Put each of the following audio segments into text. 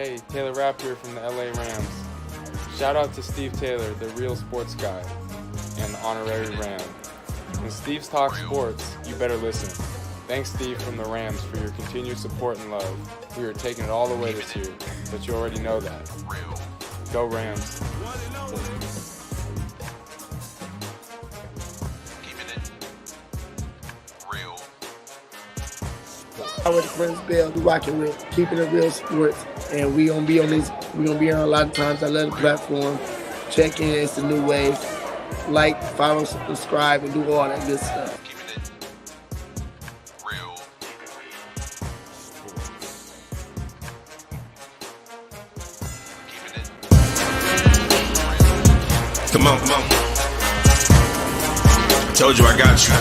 Hey, Taylor Rapp here from the LA Rams. Shout out to Steve Taylor, the real sports guy, and the honorary Ram. When Steve's talk sports, you better listen. Thanks, Steve from the Rams, for your continued support and love. We are taking it all the way this year, but you already know that. Go Rams. With Prince Bell, we rocking real, keeping it real sports, and we gonna be on these. We gonna be on a lot of times. I love the platform. Check in, it's the new wave. Like, follow, subscribe, and do all that good stuff. Come on. Told you I got you.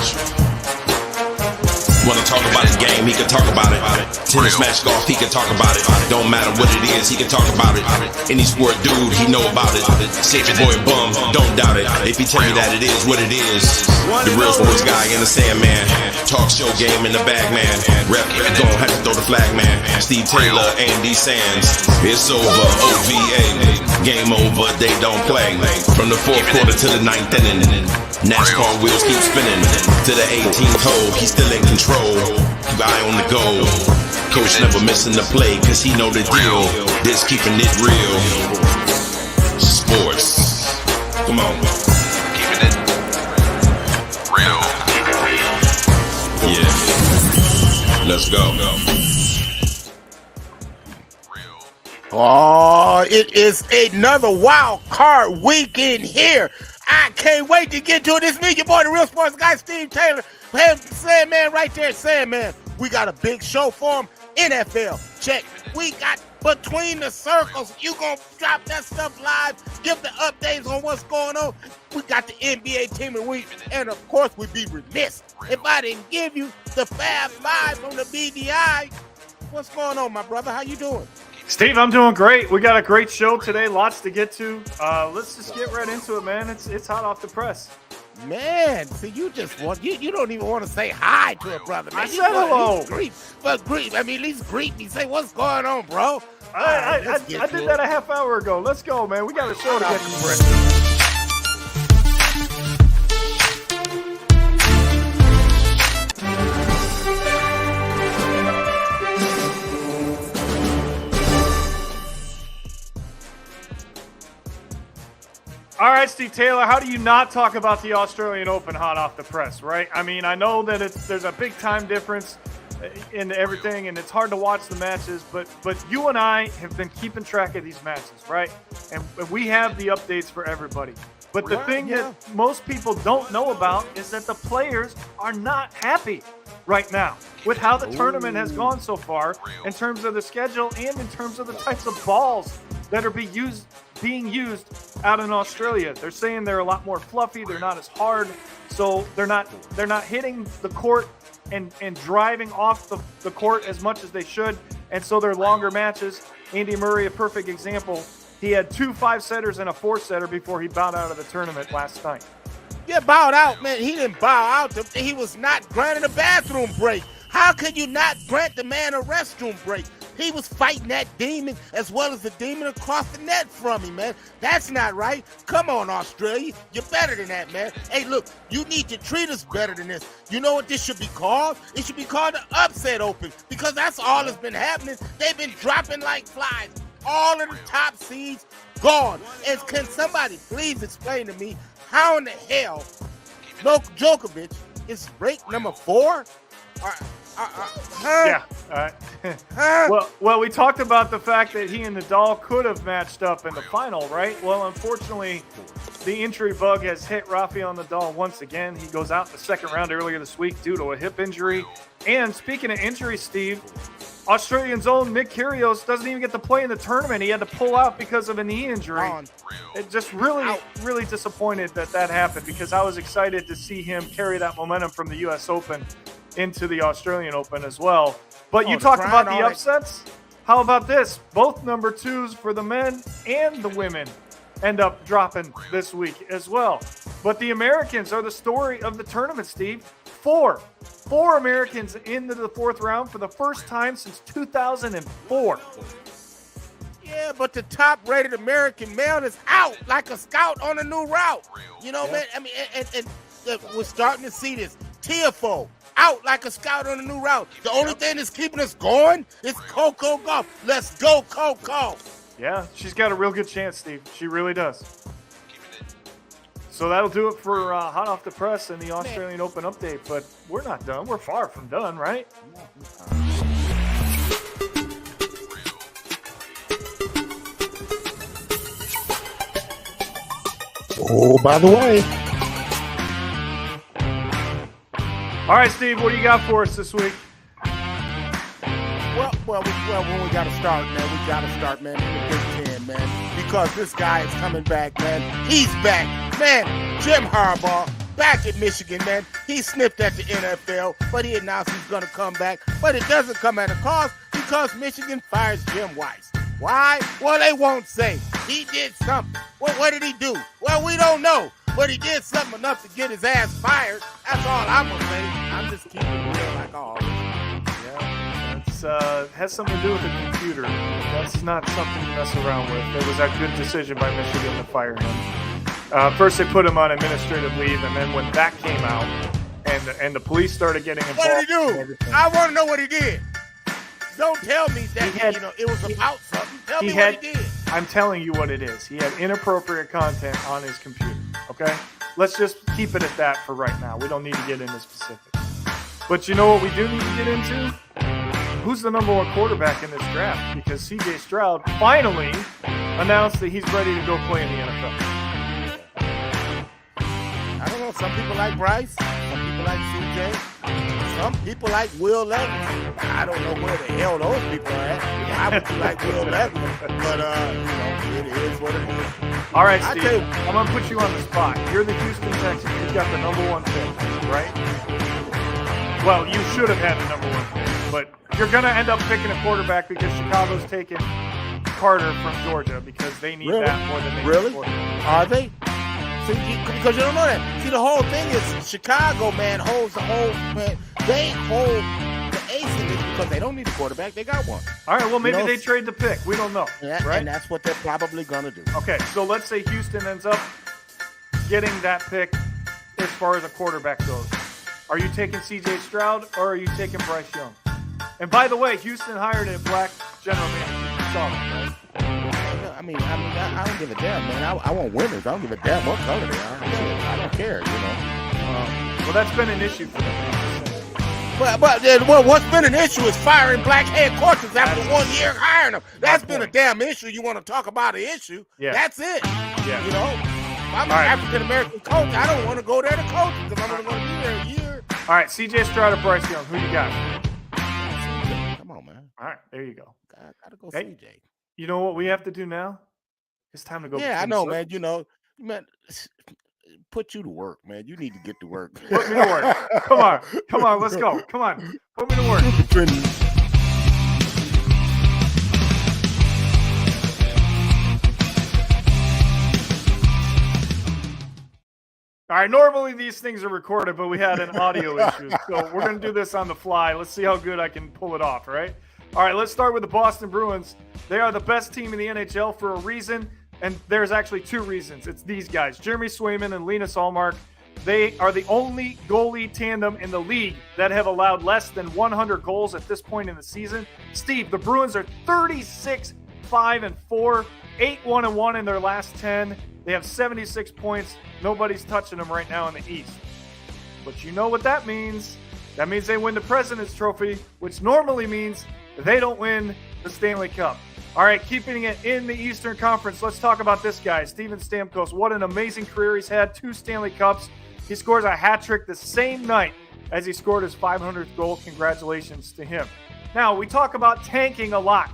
Wanna talk about his game, he can talk about it. Tennis, match, golf, he can talk about it. Don't matter what it is, he can talk about it. Any sport dude, he know about it. Say your boy bum, don't doubt it. If he tell you that it is what it is. The real sports guy in the Sandman. Talk show game in the bag, man. Rep, gon' have to throw the flag, man. Steve Taylor, Andy Sands. It's over, OVA. Game over, they don't play. From the fourth quarter to the ninth inning. NASCAR wheels keep spinning. To the 18th hole, he's still in control. Guy on the go. Coach never missing the play, cause he know the deal. This keeping it real. Sports. Come on. Keeping it real. Yeah. Let's go. Oh, it is another wild card weekend here. I can't wait to get to it. It's me, your boy, the real sports guy, Steve Taylor. Sandman right there, Sandman. We got a big show for him. NFL, check. We got Between the Circles. You gonna drop that stuff live, give the updates on what's going on. We got the NBA team of the week, and of course, we'd be remiss if I didn't give you the Fab Five from the BDI. What's going on, my brother? How you doing? Steve, I'm doing great. We got a great show today, lots to get to. Let's just get right into it, man. It's hot off the press. Man, see, you just want you don't even want to say hi to a brother, man. I said hello. At least greet me. Say what's going on, bro. I did that a half hour ago. Let's go, man. We got a show to get to. All right, Steve Taylor, how do you not talk about the Australian Open hot off the press, right? I mean, I know that there's a big time difference in everything, and it's hard to watch the matches, but you and I have been keeping track of these matches, right? And we have the updates for everybody. But the thing that most people don't know about is that the players are not happy right now with how the tournament has gone so far in terms of the schedule and in terms of the types of balls that are being used out in Australia. They're saying they're a lot more fluffy, they're not as hard, so they're not hitting the court and driving off the court as much as they should, and so they're longer matches. Andy Murray, a perfect example. He had 2 5-setters and a 4-setter before he bowed out of the tournament last night. Yeah, bowed out, man. He didn't bow out. He was not granted a bathroom break. How can you not grant the man a restroom break? He was fighting that demon as well as the demon across the net from him, man. That's not right. Come on, Australia. You're better than that, man. Hey, look, you need to treat us better than this. You know what this should be called? It should be called the Upset Open, because that's all that's been happening. They've been dropping like flies. All of the top seeds gone. And can somebody please explain to me how in the hell Djokovic is ranked number 4? Yeah. Well, we talked about the fact that he and Nadal could have matched up in the final, right? Well, unfortunately, the injury bug has hit Rafael Nadal once again. He goes out in the second round earlier this week due to a hip injury. And speaking of injuries, Steve, Australian's own Nick Kyrgios doesn't even get to play in the tournament. He had to pull out because of a knee injury. It just really disappointed that happened, because I was excited to see him carry that momentum from the U.S. Open into the Australian Open as well. But you talked about the upsets. How about this? Both number 2s for the men and the women end up dropping this week as well. But the Americans are the story of the tournament, Steve. Four Americans into the 4th round for the first time since 2004. Yeah, but the top-rated American male is out like a scout on a new route. You know, man. I mean, and we're starting to see this. TFO out like a scout on a new route. The only thing that's keeping us going is Coco Golf. Let's go, Coco. Yeah, she's got a real good chance, Steve. She really does. So that'll do it for Hot Off the Press and the Australian Open update. But we're not done. We're far from done, right? Oh, by the way. All right, Steve, what do you got for us this week? Well, when we got to start, man, in the Big Ten, man, because this guy is coming back, man. He's back, man. Jim Harbaugh, back at Michigan, man. He sniffed at the NFL, but he announced he's going to come back. But it doesn't come at a cost because Michigan fires Jim Weiss. Why? Well, they won't say. He did something. Well, what did he do? Well, we don't know. But he did something enough to get his ass fired. That's all I'm going to say. I'm just keeping it real like I always do. Yeah, it has something to do with the computer. That's not something to mess around with. It was a good decision by Michigan to fire him. First, they put him on administrative leave, and then when that came out, and the police started getting involved. What did he do? I want to know what he did. Don't tell me that it was about something. Tell me what he did. I'm telling you what it is. He had inappropriate content on his computer. Okay? Let's just keep it at that for right now. We don't need to get into specifics. But you know what we do need to get into? Who's the number one quarterback in this draft? Because C.J. Stroud finally announced that he's ready to go play in the NFL. I don't know. Some people like Bryce. Some people like C.J. Some people like Will Levis. I don't know where the hell those people are at. I would like Will Levis. But, it is what it is. All right, Steve, I'm going to put you on the spot. You're the Houston Texans. You've got the number one pick, right? Well, you should have had the number one pick, but you're going to end up picking a quarterback because Chicago's taking Carter from Georgia because they need that more than they need quarterback. Are they? See, because you don't know that. See, the whole thing is Chicago, man, holds the whole, man. They hold the ace in this because they don't need a quarterback. They got one. All right, well, maybe they trade the pick. We don't know, right? And that's what they're probably going to do. Okay, so let's say Houston ends up getting that pick as far as a quarterback goes. Are you taking C.J. Stroud or are you taking Bryce Young? And by the way, Houston hired a black general manager. You saw that, right? I don't give a damn, man. I want winners. I don't give a damn what color they are. I don't care, you know. Well, that's been an issue for them. But what's been an issue is firing black head coaches after 1 year hiring them. That's been a damn issue. You want to talk about an issue? Yeah. That's it. Yeah. You know, if I'm an African-American coach, I don't want to go there to coach because I'm only going to be there a year. All right, C.J. Stroud or Bryce Young, who you got? CJ. Come on, man. All right, there you go. Gotta go C.J. You know what we have to do now? It's time to go. Yeah, I know, man. You know, man, put you to work, man. You need to get to work. Put me to work. Come on, let's go. Come on, put me to work. All right, normally these things are recorded, but we had an audio issue. So we're going to do this on the fly. Let's see how good I can pull it off, right? All right, let's start with the Boston Bruins. They are the best team in the NHL for a reason, and there's actually two reasons. It's these guys, Jeremy Swayman and Linus Ullmark. They are the only goalie tandem in the league that have allowed less than 100 goals at this point in the season. Steve, the Bruins are 36-5-4, 8-1-1 in their last 10. They have 76 points. Nobody's touching them right now in the East. But you know what that means. That means they win the President's Trophy, which normally means they don't win the Stanley Cup. All right, keeping it in the Eastern Conference, let's talk about this guy, Steven Stamkos. What an amazing career he's had, 2 Stanley Cups. He scores a hat trick the same night as he scored his 500th goal. Congratulations to him. Now, we talk about tanking a lot,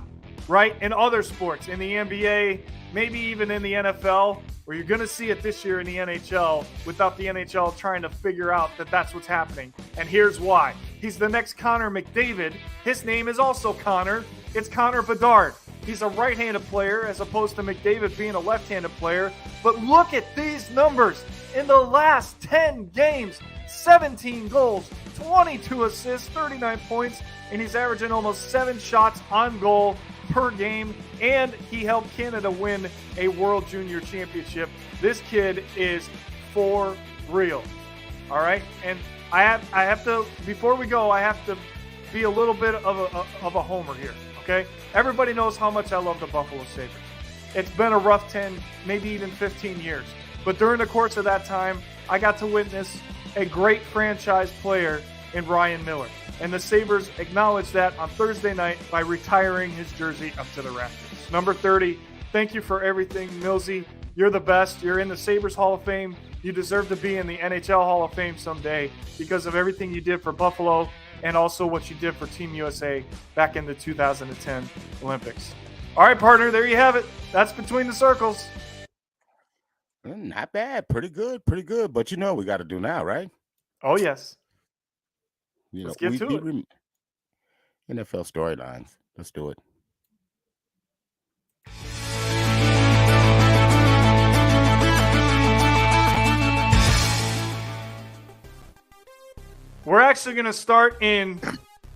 right, in other sports, in the NBA, maybe even in the NFL, where you're going to see it this year in the NHL without the NHL trying to figure out that that's what's happening. And here's why. He's the next Connor McDavid. His name is also Connor. It's Connor Bedard. He's a right-handed player as opposed to McDavid being a left-handed player. But look at these numbers. In the last 10 games, 17 goals, 22 assists, 39 points, and he's averaging almost 7 shots on goal per game, and he helped Canada win a World Junior Championship. This kid is for real. All right, and I have to, before we go, I have to be a little bit of a homer here. Okay, everybody knows how much I love the Buffalo Sabres. It's been a rough 10, maybe even 15 years. But during the course of that time, I got to witness a great franchise player in Ryan Miller. And the Sabres acknowledged that on Thursday night by retiring his jersey up to the rafters. Number 30, thank you for everything, Millsy. You're the best. You're in the Sabres Hall of Fame. You deserve to be in the NHL Hall of Fame someday because of everything you did for Buffalo and also what you did for Team USA back in the 2010 Olympics. All right, partner, there you have it. That's Between the Circles. Not bad. Pretty good. Pretty good. But you know what we got to do now, right? Oh, yes. Let's get to it. NFL storylines. Let's do it. We're actually going to start in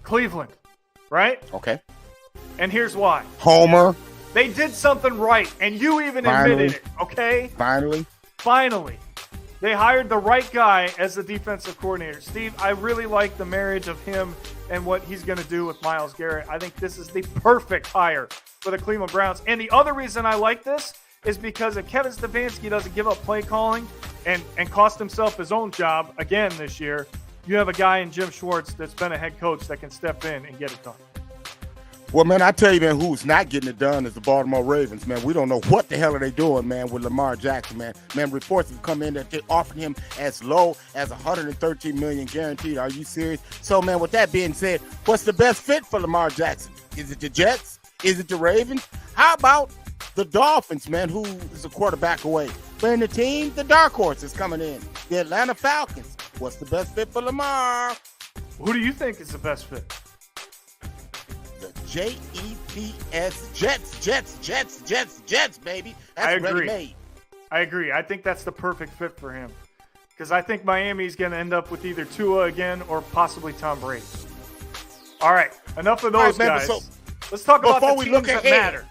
Cleveland, right? Okay. And here's why. Homer. They did something right, and you even admitted it, okay? Finally. They hired the right guy as the defensive coordinator. Steve, I really like the marriage of him and what he's going to do with Myles Garrett. I think this is the perfect hire for the Cleveland Browns. And the other reason I like this is because if Kevin Stefanski doesn't give up play calling and cost himself his own job again this year, you have a guy in Jim Schwartz that's been a head coach that can step in and get it done. Well, man, I tell you, man, who's not getting it done is the Baltimore Ravens, man. We don't know what the hell are they doing, man, with Lamar Jackson, man. Man, reports have come in that they offered him as low as $113 million guaranteed. Are you serious? So, man, with that being said, what's the best fit for Lamar Jackson? Is it the Jets? Is it the Ravens? How about the Dolphins, man, who is a quarterback away? But in the team, the dark horse is coming in. The Atlanta Falcons. What's the best fit for Lamar? Who do you think is the best fit? The Jets, Jets, baby. That's ready-made. I agree. I think that's the perfect fit for him. Because I think Miami's going to end up with either Tua again or possibly Tom Brady. All right. Enough of those guys. Let's talk about the teams that matter.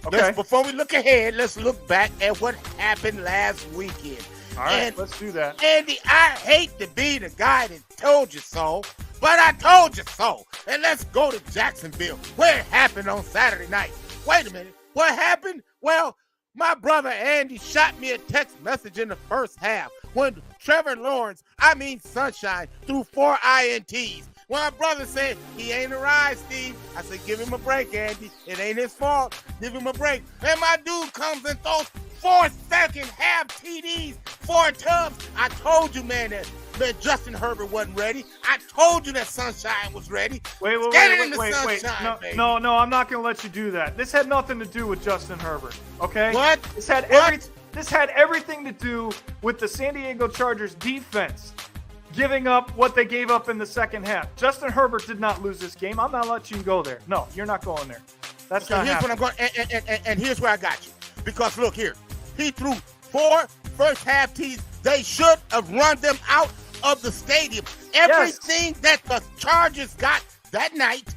Okay. Before we look ahead, let's look back at what happened last weekend. All right, let's do that. Andy, I hate to be the guy that told you so, but I told you so. And let's go to Jacksonville, where it happened on Saturday night. Wait a minute. What happened? Well, my brother Andy shot me a text message in the first half when Trevor Lawrence, Sunshine, threw 4 INTs. When my brother said, he ain't arrived, Steve, I said, give him a break, Andy. It ain't his fault. Give him a break. And my dude comes and throws 4 second half TDs, 4 tubs. I told you, man, that Justin Herbert wasn't ready. I told you that Sunshine was ready. Wait. No, I'm not going to let you do that. This had nothing to do with Justin Herbert, okay? What? This had everything to do with the San Diego Chargers defense giving up what they gave up in the second half. Justin Herbert did not lose this game. I'm not letting you go there. No, you're not going there. That's not happening. What I'm going, and here's where I got you. Because look here, he threw 4 first half tees. They should have run them out of the stadium. Everything that the Chargers got that night,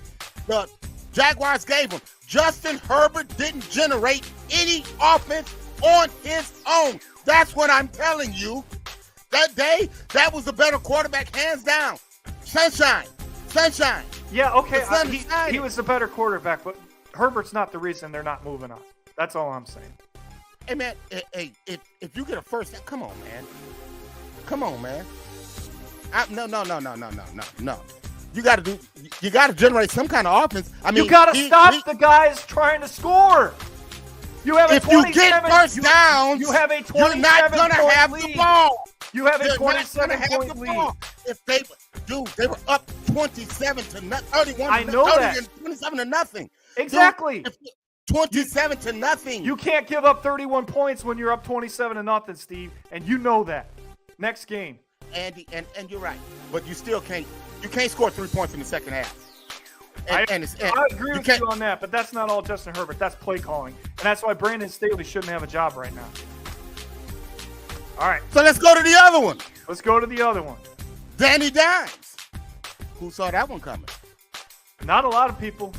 the Jaguars gave them. Justin Herbert didn't generate any offense on his own. That's what I'm telling you. That day, that was the better quarterback, hands down. Sunshine. Yeah, okay. He was the better quarterback, but Herbert's not the reason they're not moving on. That's all I'm saying. Hey, man, if you get a first, come on, man. No. You got to generate some kind of offense. You got to stop the guys trying to score. You have if you get first downs, you have a 27 you're not going to have lead. the ball. You have a 27-point lead. If they were up 27 to nothing, 31 I know 30 that. And 27 to nothing. Exactly. Dude, 27 to nothing. You can't give up 31 points when you're up 27 to nothing, Steve, and you know that. Next game. Andy, and you're right, but you still can't. You can't score 3 points in the second half. I agree with you on that, but that's not all Justin Herbert. That's play calling, and that's why Brandon Staley shouldn't have a job right now. All right. So let's go to the other one. Danny Dimes. Who saw that one coming? Not a lot of people.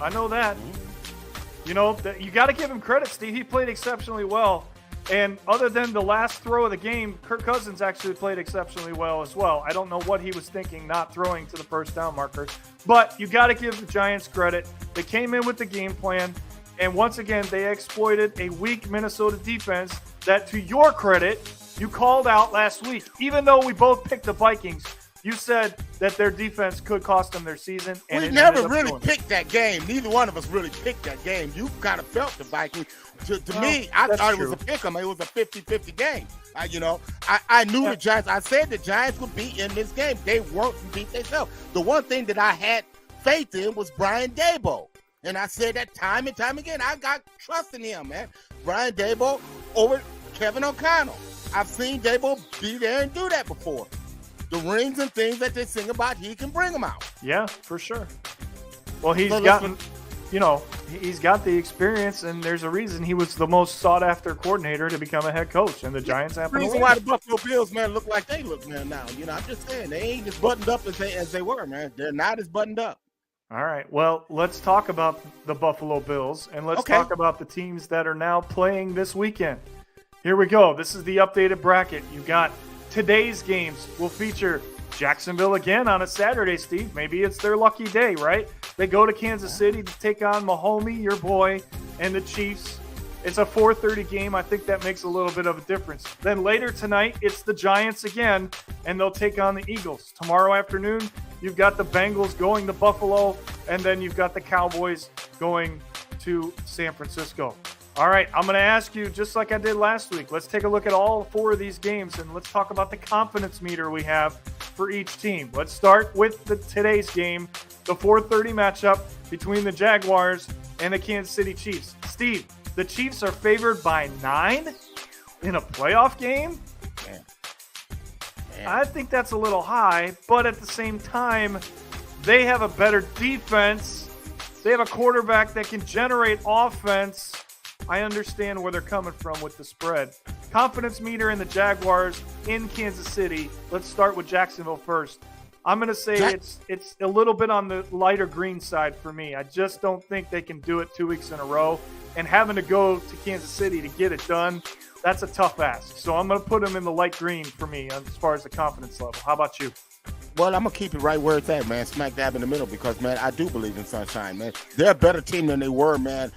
I know that. You know, you got to give him credit, Steve. He played exceptionally well. And other than the last throw of the game, Kirk Cousins actually played exceptionally well as well. I don't know what he was thinking not throwing to the first down marker. But you got to give the Giants credit. They came in with the game plan. And once again, they exploited a weak Minnesota defense that, to your credit, you called out last week. Even though we both picked the Vikings, you said that their defense could cost them their season. And we never really picked that game. Neither one of us really picked that game. You kind of felt the Vikings. To me, I thought it was a pick 'em. It was a 50-50 game. I knew the Giants. I said the Giants would be in this game. They weren't to beat themselves. The one thing that I had faith in was Brian Daboll. And I said that time and time again. I got trust in him, man. Brian Daboll over Kevin O'Connell. I've seen Daboll be there and do that before. The rings and things that they sing about, he can bring them out. Yeah, for sure. Well, he's got the experience, and there's a reason he was the most sought-after coordinator to become a head coach, and the Giants happen to win. The reason why the Buffalo Bills, man, look like they look, man, now. You know, I'm just saying, they ain't as buttoned up as they were, man. They're not as buttoned up. All right. Well, let's talk about the Buffalo Bills, and let's talk about the teams that are now playing this weekend. Here we go. This is the updated bracket. You got today's games will feature Jacksonville again on a Saturday, Steve. Maybe it's their lucky day, right? They go to Kansas City to take on Mahomes, your boy, and the Chiefs. It's a 4:30 game. I think that makes a little bit of a difference. Then later tonight, it's the Giants again, and they'll take on the Eagles. Tomorrow afternoon, you've got the Bengals going to Buffalo, and then you've got the Cowboys going to San Francisco. All right, I'm going to ask you, just like I did last week, let's take a look at all four of these games, and let's talk about the confidence meter we have for each team. Let's start with today's game, the 4:30 matchup between the Jaguars and the Kansas City Chiefs. Steve, the Chiefs are favored by 9 in a playoff game? Man. I think that's a little high, but at the same time, they have a better defense. They have a quarterback that can generate offense. I understand where they're coming from with the spread. Confidence meter in the Jaguars in Kansas City. Let's start with Jacksonville first. I'm going to say it's a little bit on the lighter green side for me. I just don't think they can do it 2 weeks in a row. And having to go to Kansas City to get it done, that's a tough ask. So I'm going to put them in the light green for me as far as the confidence level. How about you? Well, I'm going to keep it right where it's at, man, smack dab in the middle, because, man, I do believe in sunshine, man. They're a better team than they were, man,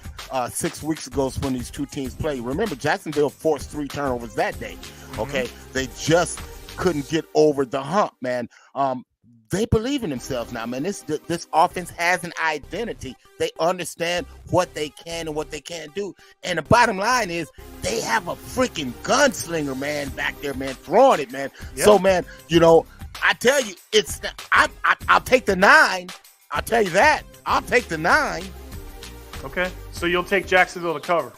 6 weeks ago when these two teams played. Remember, Jacksonville forced 3 turnovers that day, okay? Mm-hmm. They just couldn't get over the hump, man. They believe in themselves now, man. This offense has an identity. They understand what they can and what they can't do. And the bottom line is they have a freaking gunslinger, man, back there, man, throwing it, man. Yep. So, man, you know, I tell you, I'll take the 9. I'll tell you that. I'll take the 9. Okay, so you'll take Jacksonville to cover.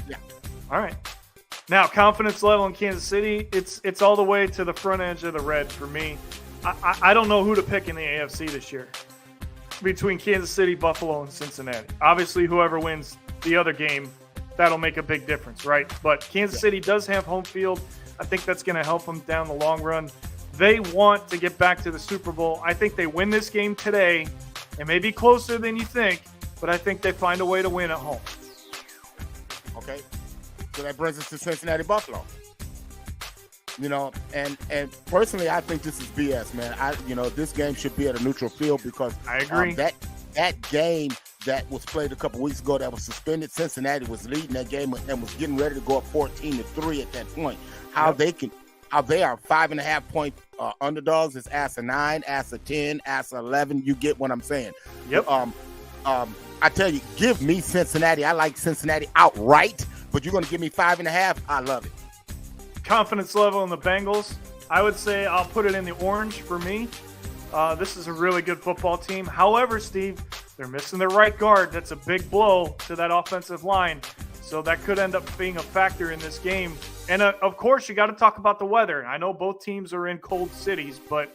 Yeah. All right. Now, confidence level in Kansas City, it's all the way to the front edge of the red for me. I don't know who to pick in the AFC this year between Kansas City, Buffalo, and Cincinnati. Obviously, whoever wins the other game, that'll make a big difference, right? But Kansas City does have home field. I think that's going to help them down the long run. They want to get back to the Super Bowl. I think they win this game today. It may be closer than you think, but I think they find a way to win at home. Okay. So that brings us to Cincinnati, Buffalo. You know, and personally, I think this is BS, man. This game should be at a neutral field because I agree. That game that was played a couple weeks ago that was suspended, Cincinnati was leading that game and was getting ready to go up 14-3 at that point. How they are 5.5 point underdogs is ass a 9, ass a 10, ass a 11. You get what I'm saying? Yep. I tell you, give me Cincinnati. I like Cincinnati outright, but you're going to give me 5.5. I love it. Confidence level in the Bengals, I would say I'll put it in the orange for me. This is a really good football team. However, Steve, they're missing their right guard. That's a big blow to that offensive line. So that could end up being a factor in this game. And, of course, you got to talk about the weather. I know both teams are in cold cities, but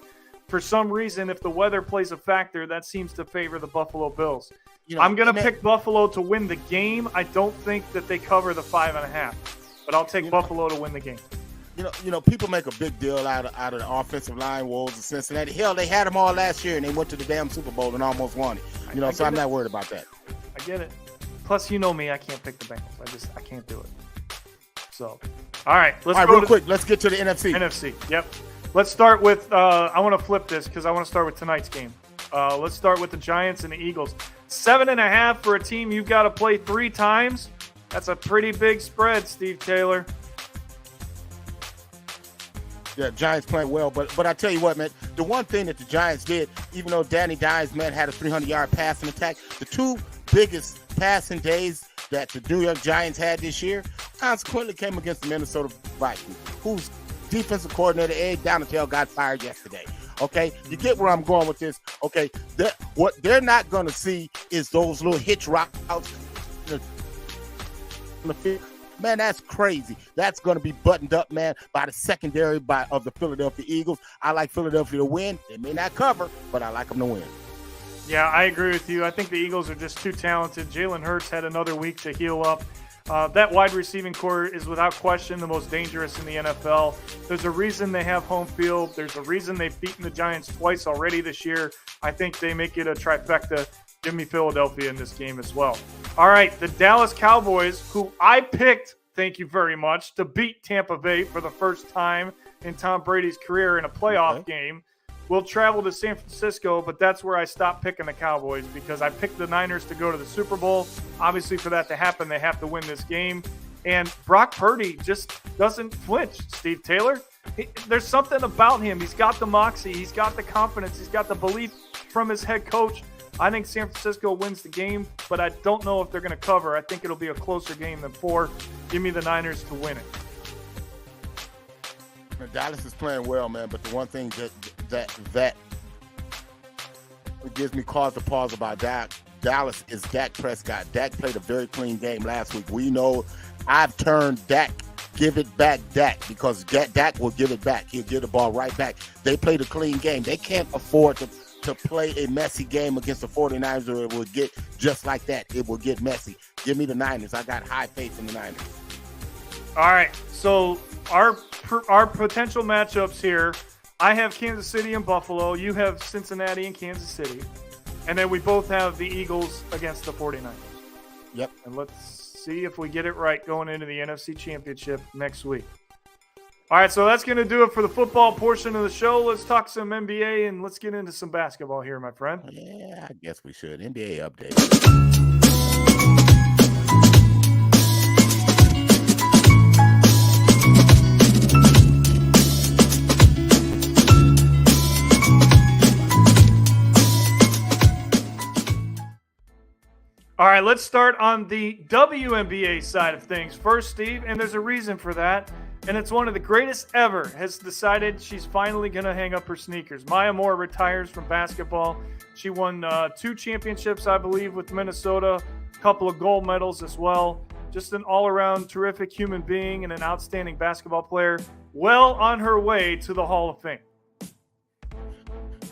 for some reason, if the weather plays a factor, that seems to favor the Buffalo Bills. I'm going to pick Buffalo to win the game. I don't think that they cover the 5.5, but I'll take Buffalo to win the game. You know, people make a big deal out of the offensive line woes of Cincinnati. Hell, they had them all last year, and they went to the damn Super Bowl and almost won it. So I'm not worried about that. I get it. Plus, you know me, I can't pick the Bengals. I can't do it. So, all right, let's go real quick. Let's get to the NFC. NFC, yep. Let's start with. I want to flip this because I want to start with tonight's game. Let's start with the Giants and the Eagles. 7.5 for a team you've got to play 3 times. That's a pretty big spread, Steve Taylor. Yeah, Giants playing well, but I tell you what, man, the one thing that the Giants did, even though Danny Dimes, man, had a 300-yard passing attack, the 2 biggest passing days that the New York Giants had this year consequently came against the Minnesota Vikings, whose defensive coordinator, Ed Donatell, got fired yesterday. Okay, you get where I'm going with this. Okay, what they're not going to see is those little hitch routes in the field. Man, that's crazy. That's going to be buttoned up, man, by the secondary of the Philadelphia Eagles. I like Philadelphia to win. They may not cover, but I like them to win. Yeah, I agree with you. I think the Eagles are just too talented. Jalen Hurts had another week to heal up. That wide receiving core is without question the most dangerous in the NFL. There's a reason they have home field. There's a reason they've beaten the Giants twice already this year. I think they make it a trifecta. Give me Philadelphia in this game as well. All right, the Dallas Cowboys, who I picked, thank you very much, to beat Tampa Bay for the first time in Tom Brady's career in a playoff game, will travel to San Francisco, but that's where I stopped picking the Cowboys because I picked the Niners to go to the Super Bowl. Obviously, for that to happen, they have to win this game. And Brock Purdy just doesn't flinch, Steve Taylor. There's something about him. He's got the moxie. He's got the confidence. He's got the belief from his head coach. I think San Francisco wins the game, but I don't know if they're going to cover. I think it'll be a closer game than 4. Give me the Niners to win it. Dallas is playing well, man, but the one thing that gives me cause to pause about Dallas is Dak Prescott. Dak played a very clean game last week. We know I've turned Dak, give it back Dak, because Dak will give it back. He'll give the ball right back. They played a clean game. They can't afford to play a messy game against the 49ers, or it will get just like that. It will get messy. Give me the Niners. I got high faith in the Niners. All right, so our potential matchups here, I have Kansas City and Buffalo. You have Cincinnati and Kansas City. And then we both have the Eagles against the 49ers. Yep. And let's see if we get it right going into the NFC Championship next week. All right, so that's going to do it for the football portion of the show. Let's talk some NBA and let's get into some basketball here, my friend. Yeah, I guess we should. NBA update. All right, let's start on the WNBA side of things first, Steve, and there's a reason for that, and it's one of the greatest ever has decided she's finally going to hang up her sneakers. Maya Moore retires from basketball. She won 2 championships, I believe, with Minnesota, a couple of gold medals as well. Just an all-around terrific human being and an outstanding basketball player, well on her way to the Hall of Fame.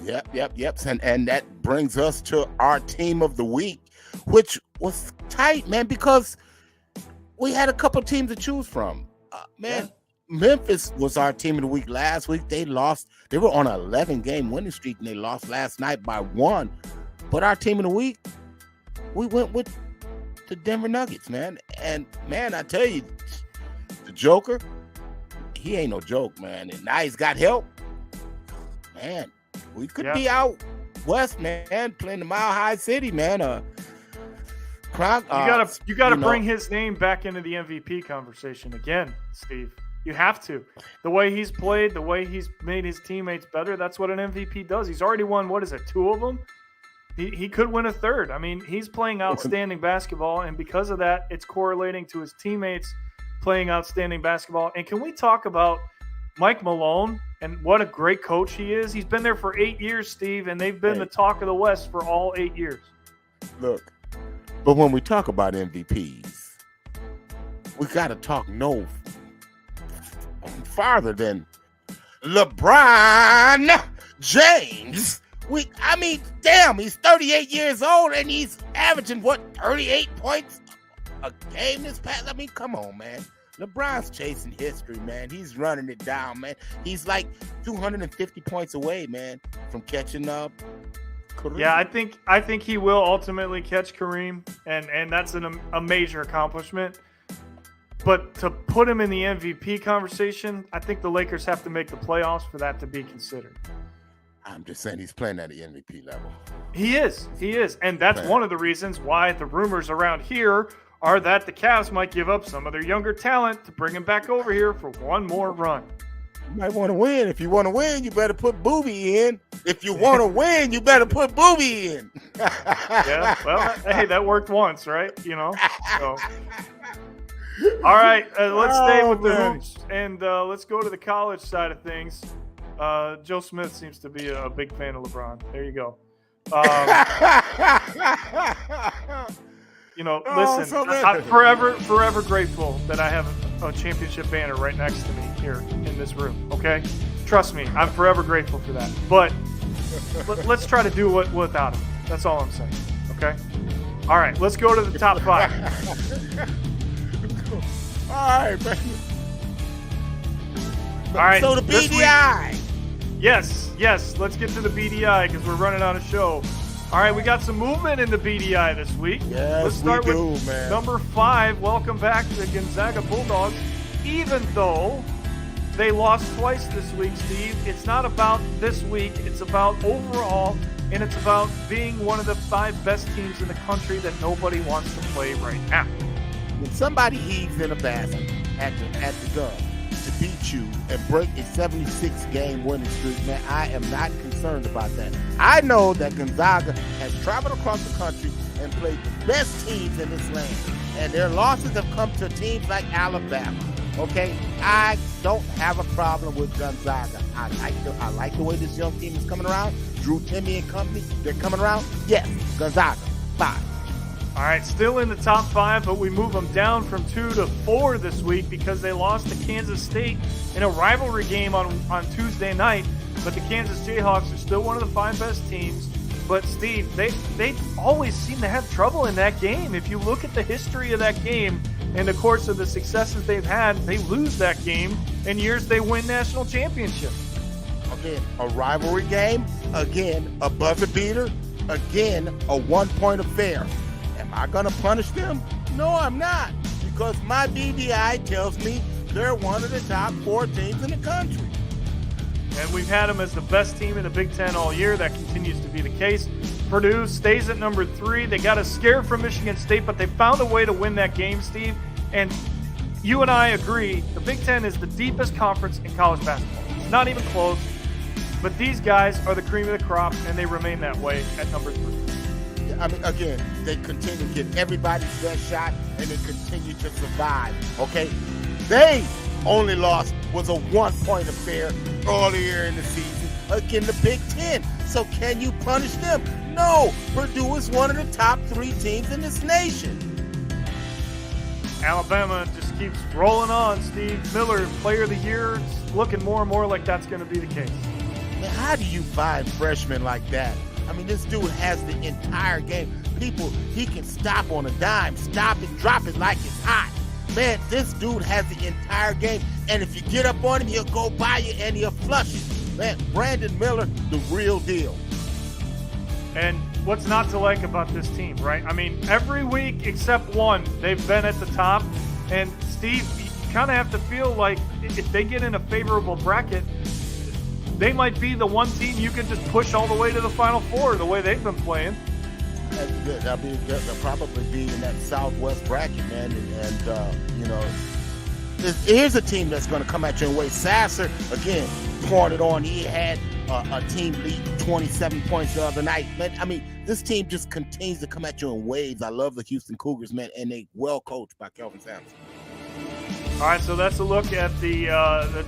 Yep. And that brings us to our team of the week, which was tight, man, because we had a couple teams to choose from. Memphis was our team of the week last week. They lost. They were on an 11-game winning streak, and they lost last night by 1. But our team of the week, we went with the Denver Nuggets, man. And, man, I tell you, the Joker, he ain't no joke, man. And now he's got help. Man, we could be out west, man, playing the Mile High City, man. You gotta bring his name back into the MVP conversation again, Steve. You have to. The way he's played, the way he's made his teammates better, that's what an MVP does. He's already won, 2 of them? He could win a 3rd. I mean, he's playing outstanding basketball, and because of that, it's correlating to his teammates playing outstanding basketball. And can we talk about Mike Malone and what a great coach he is? He's been there for 8 years, Steve, and they've been the talk of the West for all 8 years. Look, but when we talk about MVPs, we got to talk no farther than LeBron James. Damn, he's 38 years old and he's averaging 38 points a game this past. Come on, man. LeBron's chasing history, man. He's running it down, man. He's like 250 points away, man, from catching up Kareem. Yeah, I think he will ultimately catch Kareem, and that's a major accomplishment. But to put him in the MVP conversation, I think the Lakers have to make the playoffs for that to be considered. I'm just saying he's playing at the MVP level. He is. And that's one of the reasons why the rumors around here are that the Cavs might give up some of their younger talent to bring him back over here for one more run. You might want to win. If you want to win, you better put Booby in. If you want to win, you better put Booby in. Yeah, well, hey, that worked once, right? You know? So. All right, let's stay with the hoops, and let's go to the college side of things. Joe Smith seems to be a big fan of LeBron. There you go. Listen, I'm forever grateful that I have a championship banner right next to me here in this room, okay? Trust me, I'm forever grateful for that. But let's try to do it without him. That's all I'm saying, okay? All right, let's go to the top 5. All right, man. All right. So the BDI. Yes. Let's get to the BDI because we're running out of show. All right, we got some movement in the BDI this week. Yes, let's start with man. Number 5. Welcome back to the Gonzaga Bulldogs. Even though they lost twice this week, Steve, it's not about this week. It's about overall, and it's about being one of the 5 best teams in the country that nobody wants to play right now. When somebody heaves in a basket at the gun to beat you and break a 76-game winning streak, man, I am not concerned about that. I know that Gonzaga has traveled across the country and played the best teams in this land, and their losses have come to teams like Alabama. Okay, I don't have a problem with Gonzaga. I like the way this young team is coming around. Drew Timme and company, they're coming around. Yes, Gonzaga, 5. All right, still in the top 5, but we move them down from 2 to 4 this week because they lost to Kansas State in a rivalry game on Tuesday night. But the Kansas Jayhawks are still one of the 5 best teams. But, Steve, they always seem to have trouble in that game. If you look at the history of that game and the course of the successes they've had, they lose that game. In years, they win national championships. Again, a rivalry game. Again, a buzzer beater. Again, a one-point affair. Am I going to punish them? No, I'm not. Because my BDI tells me they're one of the top 4 teams in the country. And we've had them as the best team in the Big Ten all year. That continues to be the case. Purdue stays at number 3. They got a scare from Michigan State, but they found a way to win that game, Steve. And you and I agree, the Big Ten is the deepest conference in college basketball. It's not even close. But these guys are the cream of the crop, and they remain that way at number 3. I mean, again, they continue to get everybody's best shot, and they continue to survive, okay? They only lost was a one-point affair earlier in the season against the Big Ten. So can you punish them? No. Purdue is one of the top 3 teams in this nation. Alabama just keeps rolling on. Steve Miller, Player of the Year. It's looking more and more like that's going to be the case. Man, how do you find freshmen like that? I mean, this dude has the entire game. He can stop on a dime, stop it, drop it like it's hot. Man, this dude has the entire game. And if you get up on him, he'll go by you and he'll flush it. Man, Brandon Miller, the real deal. And what's not to like about this team, right? I mean, every week except one, they've been at the top. And Steve, you kind of have to feel like if they get in a favorable bracket, they might be the one team you can just push all the way to the Final Four the way they've been playing. That's good. They'll probably be in that Southwest bracket, man. Here's a team that's going to come at you in ways. Sasser, again, poured it on. He had a team lead 27 points the other night. Man, I mean, this team just continues to come at you in waves. I love the Houston Cougars, man, and they well coached by Kelvin Sampson. All right, so that's a look at the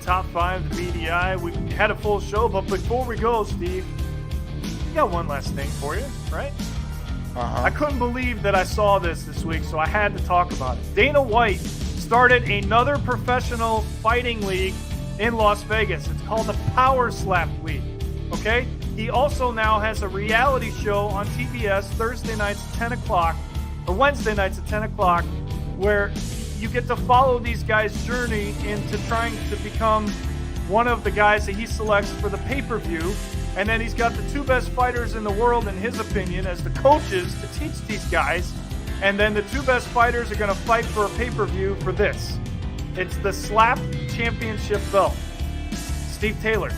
top 5, the BDI. We had a full show, but before we go, Steve, we got one last thing for you, right? I couldn't believe that I saw this week, so I had to talk about it. Dana White started another professional fighting league in Las Vegas. It's called the Power Slap League, okay? He also now has a reality show on TBS Thursday nights at 10 o'clock, or Wednesday nights at 10 o'clock, where you get to follow these guys' journey into trying to become one of the guys that he selects for the pay-per-view. And then he's got the 2 best fighters in the world, in his opinion, as the coaches to teach these guys. And then the 2 best fighters are going to fight for a pay-per-view for this. It's the Slap Championship belt. Steve Taylor.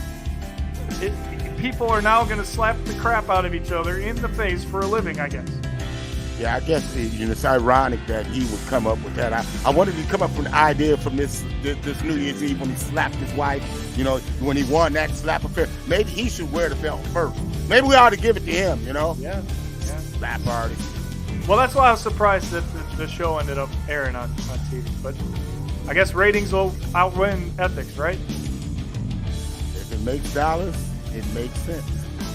People are now going to slap the crap out of each other in the face for a living, I guess. Yeah, I guess it's ironic that he would come up with that. I wonder if he come up with an idea from this New Year's Eve when he slapped his wife. You know, when he won that slap affair. Maybe he should wear the belt first. Maybe we ought to give it to him. You know. Yeah. Slap artist. Well, that's why I was surprised that the show ended up airing on TV. But I guess ratings will outwin ethics, right? If it makes dollars, it makes sense.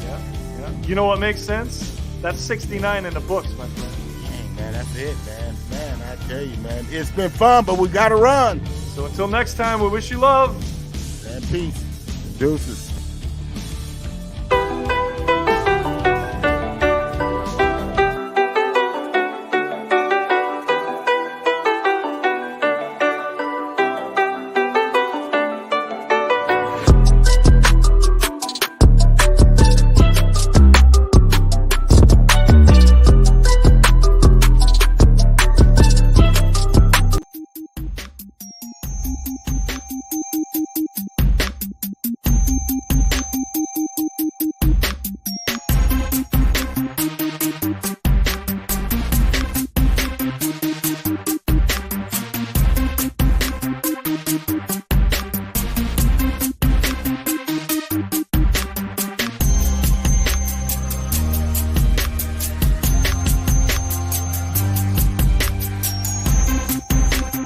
Yeah. You know what makes sense? That's 69 in the books, my friend. Dang, man, that's it, man. Man, I tell you, man, it's been fun, but we got to run. So until next time, we wish you love and peace. Deuces.